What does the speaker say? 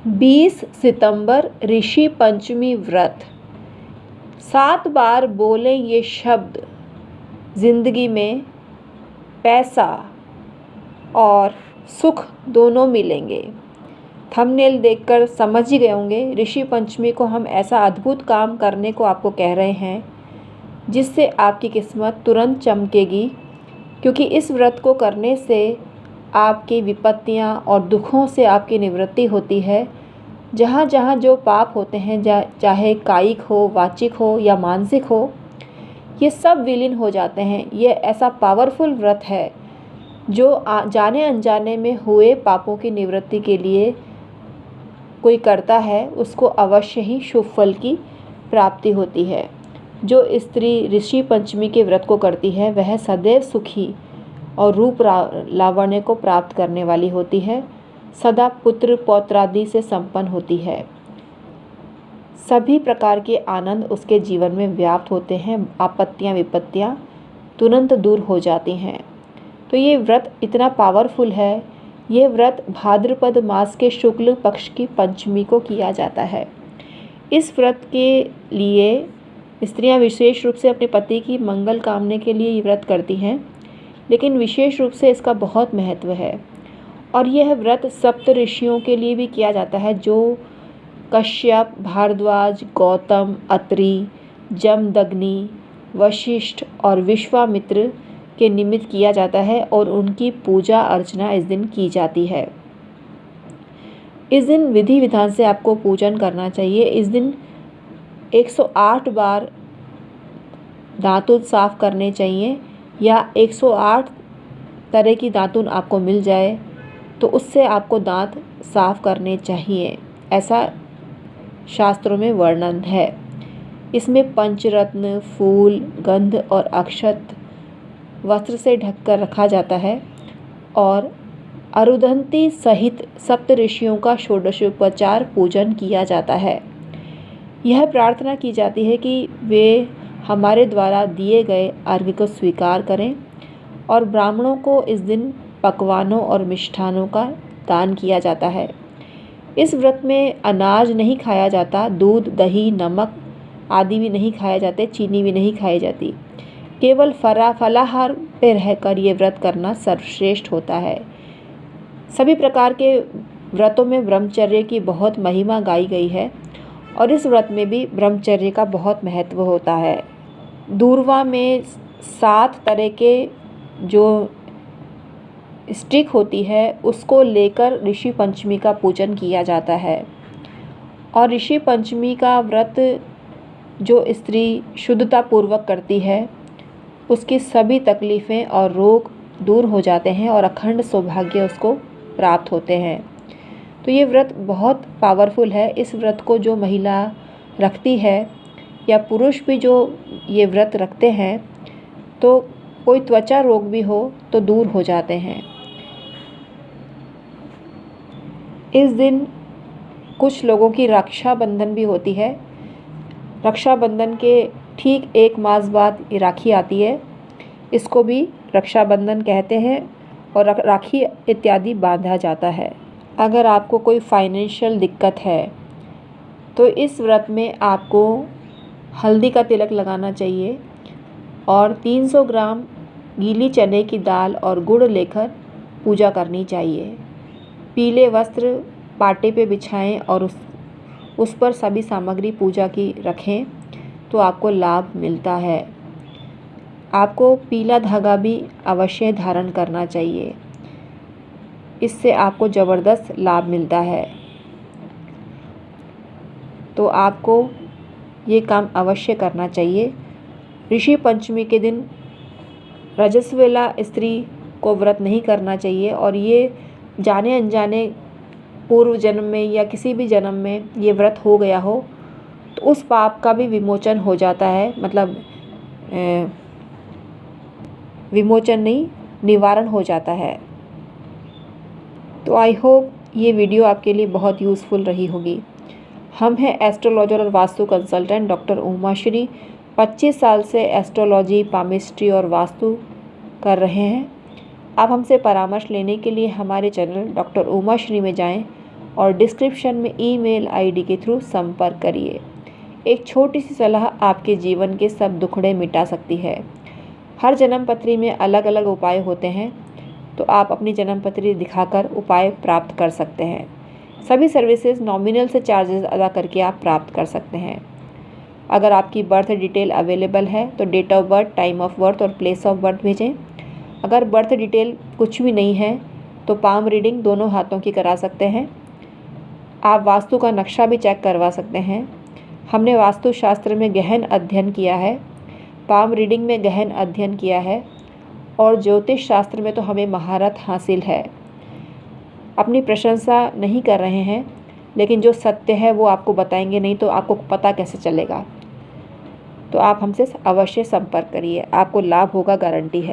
20 सितंबर ऋषि पंचमी व्रत। 7 बार बोलें ये शब्द, ज़िंदगी में पैसा और सुख दोनों मिलेंगे। थंबनेल देखकर समझ ही गए होंगे, ऋषि पंचमी को हम ऐसा अद्भुत काम करने को आपको कह रहे हैं जिससे आपकी किस्मत तुरंत चमकेगी, क्योंकि इस व्रत को करने से आपकी विपत्तियां और दुखों से आपकी निवृत्ति होती है। जहाँ जहाँ जो पाप होते हैं, चाहे कायिक हो, वाचिक हो या मानसिक हो, ये सब विलीन हो जाते हैं। ये ऐसा पावरफुल व्रत है जो जाने अनजाने में हुए पापों की निवृत्ति के लिए कोई करता है, उसको अवश्य ही शुभ फल की प्राप्ति होती है। जो स्त्री ऋषि पंचमी के व्रत को करती है वह सदैव सुखी और रूप लावण्य को प्राप्त करने वाली होती है, सदा पुत्र पौत्रादि से संपन्न होती है। सभी प्रकार के आनंद उसके जीवन में व्याप्त होते हैं, आपत्तियां विपत्तियां तुरंत दूर हो जाती हैं। तो ये व्रत इतना पावरफुल है। ये व्रत भाद्रपद मास के शुक्ल पक्ष की पंचमी को किया जाता है। इस व्रत के लिए स्त्रियां विशेष रूप से अपने पति की मंगल कामने के लिए ये व्रत करती हैं, लेकिन विशेष रूप से इसका बहुत महत्व है। और यह व्रत सप्त ऋषियों के लिए भी किया जाता है, जो कश्यप, भारद्वाज, गौतम, अत्रि, जमदग्नि, वशिष्ठ और विश्वामित्र के निमित्त किया जाता है और उनकी पूजा अर्चना इस दिन की जाती है। इस दिन विधि विधान से आपको पूजन करना चाहिए। इस दिन 108 बार दांतुन साफ करने चाहिए, या 108 तरह की दातुन आपको मिल जाए तो उससे आपको दांत साफ करने चाहिए, ऐसा शास्त्रों में वर्णन है। इसमें पंचरत्न, फूल, गंध और अक्षत वस्त्र से ढककर रखा जाता है और अरुंधति सहित सप्त ऋषियों का षोडशोपचार पूजन किया जाता है। यह प्रार्थना की जाती है कि वे हमारे द्वारा दिए गए अर्घ्य को स्वीकार करें, और ब्राह्मणों को इस दिन पकवानों और मिष्ठानों का दान किया जाता है। इस व्रत में अनाज नहीं खाया जाता, दूध, दही, नमक आदि भी नहीं खाए जाते, चीनी भी नहीं खाई जाती। केवल फलाहार पे रहकर ये व्रत करना सर्वश्रेष्ठ होता है। सभी प्रकार के व्रतों में ब्रह्मचर्य की बहुत महिमा गाई गई है और इस व्रत में भी ब्रह्मचर्य का बहुत महत्व होता है। दूर्वा में 7 तरह के जो स्टिक होती है उसको लेकर ऋषि पंचमी का पूजन किया जाता है। और ऋषि पंचमी का व्रत जो स्त्री शुद्धता पूर्वक करती है उसकी सभी तकलीफ़ें और रोग दूर हो जाते हैं और अखंड सौभाग्य उसको प्राप्त होते हैं। तो ये व्रत बहुत पावरफुल है। इस व्रत को जो महिला रखती है या पुरुष भी जो ये व्रत रखते हैं तो कोई त्वचा रोग भी हो तो दूर हो जाते हैं। इस दिन कुछ लोगों की रक्षाबंधन भी होती है। रक्षाबंधन के ठीक 1 मास बाद ये राखी आती है, इसको भी रक्षाबंधन कहते हैं और राखी इत्यादि बांधा जाता है। अगर आपको कोई फाइनेंशियल दिक्कत है तो इस व्रत में आपको हल्दी का तिलक लगाना चाहिए और 300 ग्राम गीली चने की दाल और गुड़ लेकर पूजा करनी चाहिए। पीले वस्त्र पाटे पे बिछाएं और उस पर सभी सामग्री पूजा की रखें तो आपको लाभ मिलता है। आपको पीला धागा भी अवश्य धारण करना चाहिए, इससे आपको ज़बरदस्त लाभ मिलता है। तो आपको ये काम अवश्य करना चाहिए। ऋषि पंचमी के दिन रजस्वला स्त्री को व्रत नहीं करना चाहिए और ये जाने अनजाने पूर्व जन्म में या किसी भी जन्म में ये व्रत हो गया हो तो उस पाप का भी विमोचन हो जाता है, मतलब विमोचन नहीं, निवारण हो जाता है। तो आई होप ये वीडियो आपके लिए बहुत यूज़फुल रही होगी। हम हैं एस्ट्रोलॉजर और वास्तु कंसल्टेंट डॉक्टर उमाश्री। 25 साल से एस्ट्रोलॉजी, पामिस्ट्री और वास्तु कर रहे हैं। आप हमसे परामर्श लेने के लिए हमारे चैनल डॉक्टर उमाश्री में जाएं और डिस्क्रिप्शन में ईमेल आईडी के थ्रू संपर्क करिए। एक छोटी सी सलाह आपके जीवन के सब दुखड़े मिटा सकती है। हर जन्मपत्री में अलग अलग उपाय होते हैं, तो आप अपनी जन्मपत्री दिखाकर उपाय प्राप्त कर सकते हैं। सभी सर्विसेज नॉमिनल से चार्जेस अदा करके आप प्राप्त कर सकते हैं। अगर आपकी बर्थ डिटेल अवेलेबल है तो date of birth, time of birth और प्लेस ऑफ बर्थ भेजें। अगर बर्थ डिटेल कुछ भी नहीं है तो पाम रीडिंग दोनों हाथों की करा सकते हैं। आप वास्तु का नक्शा भी चेक करवा सकते हैं। हमने वास्तुशास्त्र में गहन अध्ययन किया है, पाम रीडिंग में गहन अध्ययन किया है और ज्योतिष शास्त्र में तो हमें महारत हासिल है। अपनी प्रशंसा नहीं कर रहे हैं, लेकिन जो सत्य है वो आपको बताएंगे, नहीं तो आपको पता कैसे चलेगा। तो आप हमसे अवश्य संपर्क करिए, आपको लाभ होगा, गारंटी है।